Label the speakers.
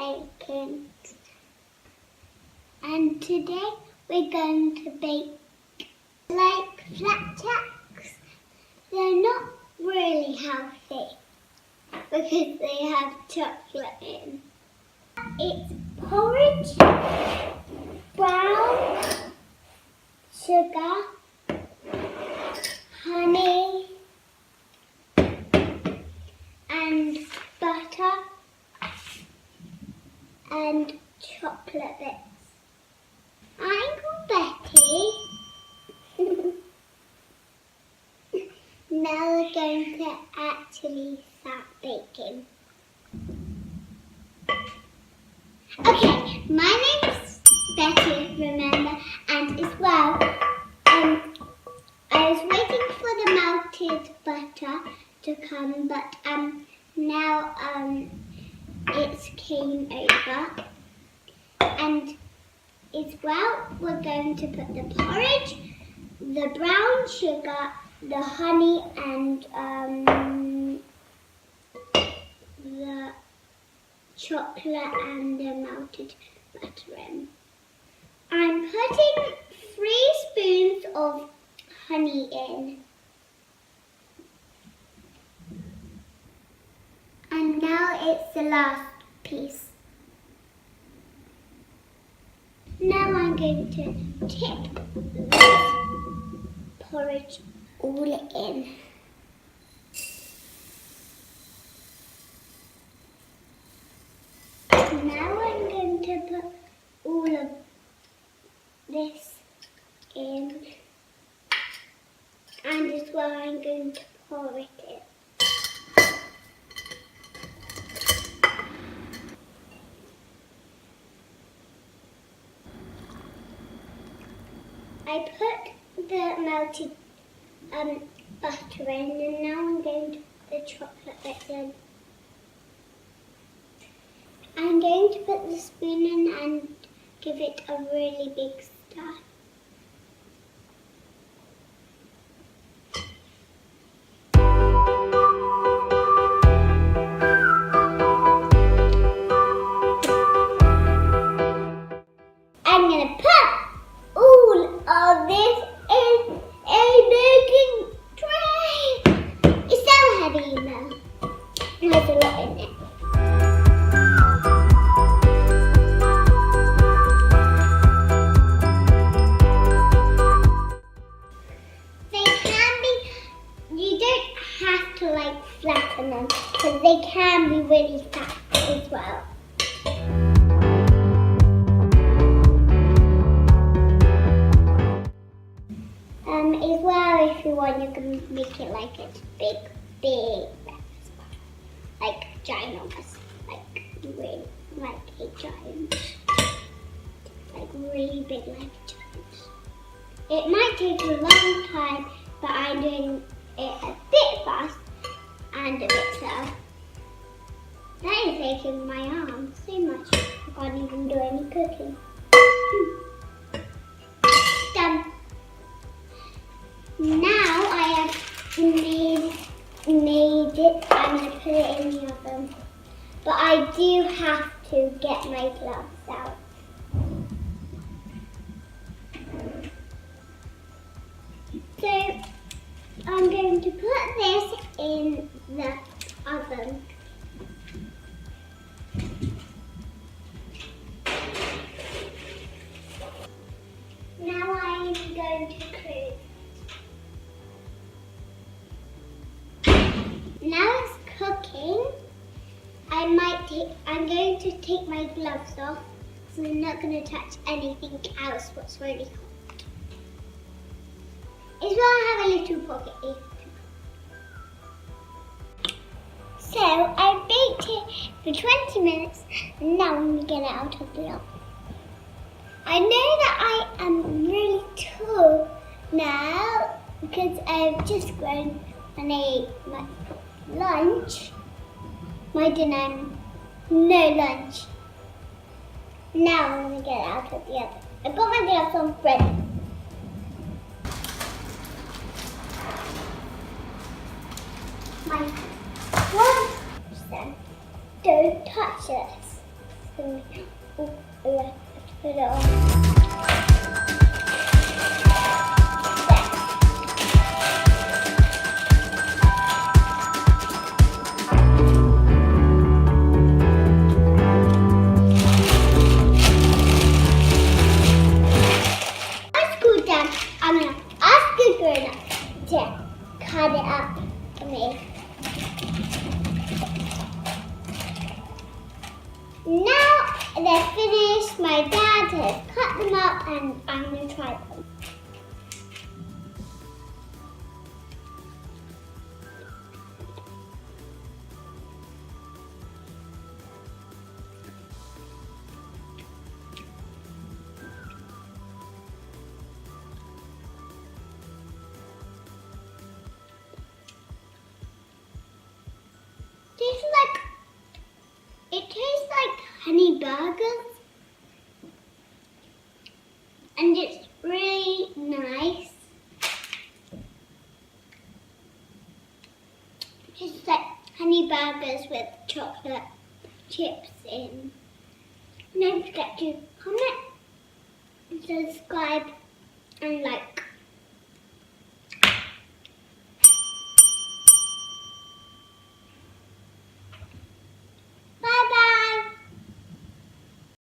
Speaker 1: bacon. And today we're going to bake like flapjacks. They're not really healthy because they have chocolate in. It's porridge, brown sugar, honey, and butter, and chocolate bits. I'm Betty. Now we're going to actually start baking. Okay, my name's Betty, remember, and as well, I was waiting for the melted butter to come, but now it's came over. And as well, we're going to put the porridge, the brown sugar, the honey, and the chocolate and the melted butter in. I'm putting 3 spoons of honey in. And now it's the last piece. Now I'm going to tip this porridge all in. Now I'm going to put all of this in, and as well I'm going to pour it in. I put the melted butter in, and now I'm going to put the chocolate bits in. I'm going to put the spoon in and give it a really big stir. I'm going to put all of this in a baking tray. It's so heavy, you know. There's a lot in it. Flatten them because they can be really fat as well. As well, if you want, you can make it like it's big, like ginormous, like really, like a giant, like really big, like giants. It might take a long time, but I'm doing it a bit fast. And a bit slow. That is taking my arm so much. I can't even do any cooking. Done. Now I have made it. I'm going to put it in the oven. But I do have to get my gloves out. So I'm going to put this in the oven. Now I'm going to close. Now it's cooking. I'm going to take my gloves off, so I'm not going to touch anything else what's really hot. As well, I have a little pocket here. So I baked it for 20 minutes, and now I'm going to get it out of the oven. I know that I am really tall now because I've just grown and I ate my lunch, my dinner, no lunch. Now I'm going to get it out of the oven. I've got my gloves on ready. My gloves, then. Don't touch this. Oh, let's put it on. I'm gonna ask the grown-up to cut it up for me. Now they're finished, my dad has cut them up and I'm gonna try them. It tastes like honey burgers, and it's really nice. It tastes like honey burgers with chocolate chips in. Don't forget to comment, subscribe, and like.